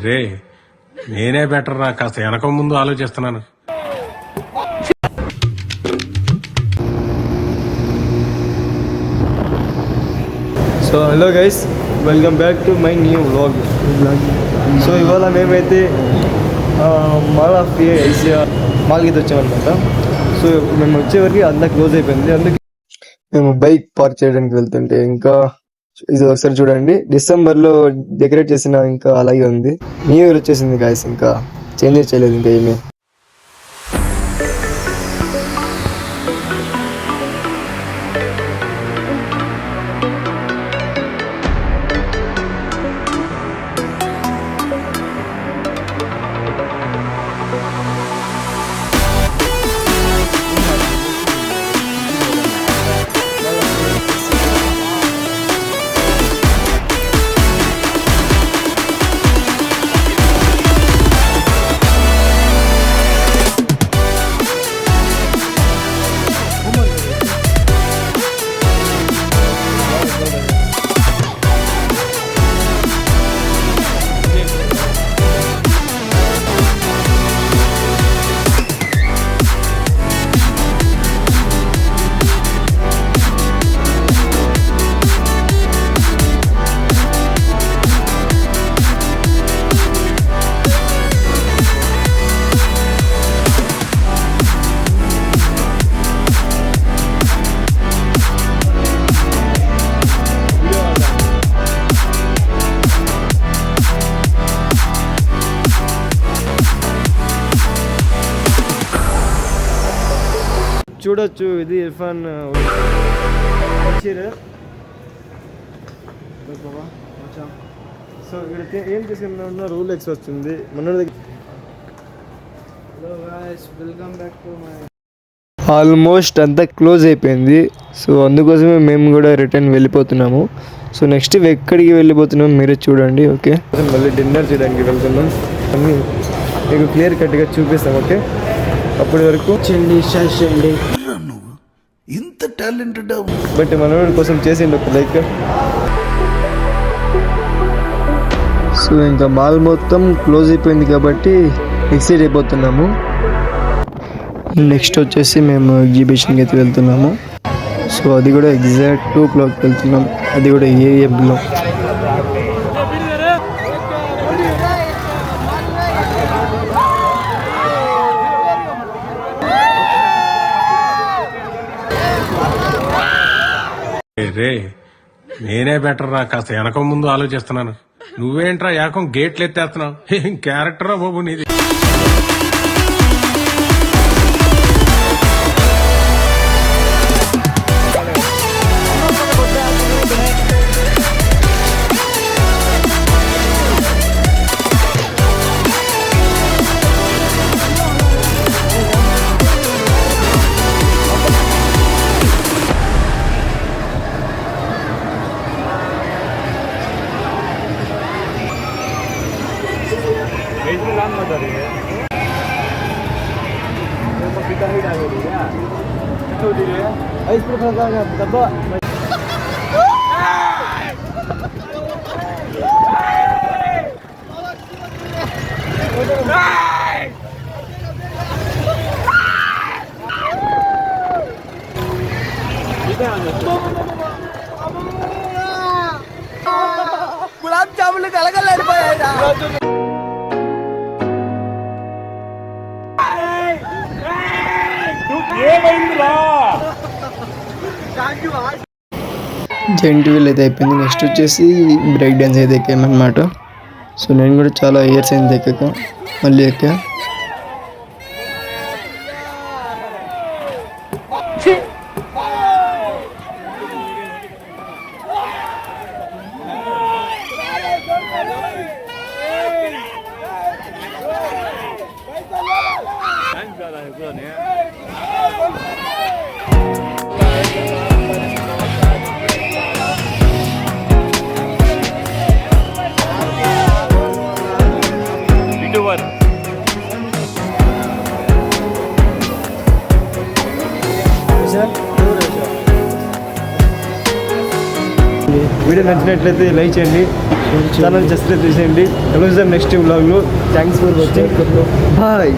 రే నేనే బెటర్ రా, కాస్త వెనక ముందు ఆలోచిస్తున్నాను. So hello guys, welcome back to my new vlog. So ఇవాళ మేమైతే మాల్ ఆఫ్ ఏషియా మాల్కి అయితే వచ్చామన్నమాట. సో మేము వచ్చేవరకు అంతా క్లోజ్ అయిపోయింది. అందుకే మేము బైక్ పార్క్ చేయడానికి వెళ్తుంటే ఇంకా ఇది ఒకసారి చూడండి, డిసెంబర్లో డెకరేట్ చేసిన ఇంకా అలాగే ఉంది. న్యూ ఇయర్ వచ్చేసింది గాయస్, ఇంకా చేంజ్ చేయలేదు ఇంకా ఏమీ. చూడొచ్చు, ఇది ఇర్ఫాన్ సో ఇక్కడ ఏం తీసుకున్నా రూల్ ఎక్స్ వచ్చింది మన దగ్గర. ఆల్మోస్ట్ అంతా క్లోజ్ అయిపోయింది. సో అందుకోసమే మేము కూడా రిటర్న్ వెళ్ళిపోతున్నాము. సో నెక్స్ట్ ఎక్కడికి వెళ్ళిపోతున్నాం మీరే చూడండి. ఓకే, మళ్ళీ డిన్నర్ చేయడానికి వెళ్తున్నాం. అన్నీ మీకు క్లియర్ కట్గా చూపిస్తాం. ఓకే, అప్పటి వరకు చేయండి. ఇంత టాలెంటెడ్ బట్ మనోడి కోసం చేసిండు ఒక లైక్. సో ఇంకా మాల్ మొత్తం క్లోజ్ అయిపోయింది కాబట్టి ఎక్సైట్ అయిపోతున్నాము. నెక్స్ట్ వచ్చేసి మేము ఎగ్జిబిషన్కి అయితే వెళ్తున్నాము. సో అది కూడా ఎగ్జాక్ట్ 2 o'clock వెళ్తున్నాం, అది కూడా ఏఎంలో. రే నేనే బెటర్ రా, కాస్త వెనక ముందు ఆలోచిస్తున్నాను. నువ్వేంట్రా ఏకం గేట్లు ఎత్తేస్తున్నావు? ఏం క్యారెక్టరా బాబు నీది. గులాబ్ జాములు కలగలేడిపోయాడా? జెయింట్ వీల్ అయితే అయిపోయింది. నెక్స్ట్ వచ్చేసి బ్రేక్ డ్యాన్స్ అయితే ఎక్కామన్నమాట. సో నేను కూడా చాలా ఇయర్స్ అయింది ఎక్కక, మళ్ళీ ఎక్కా. వీడియో నచ్చినట్లయితే లైక్ చేయండి, ఛానల్ సబ్స్క్రైబ్ చేసేయండి. కలుద్దాం నెక్స్ట్ వ్లాగ్లో. Thanks for watching. బాయ్.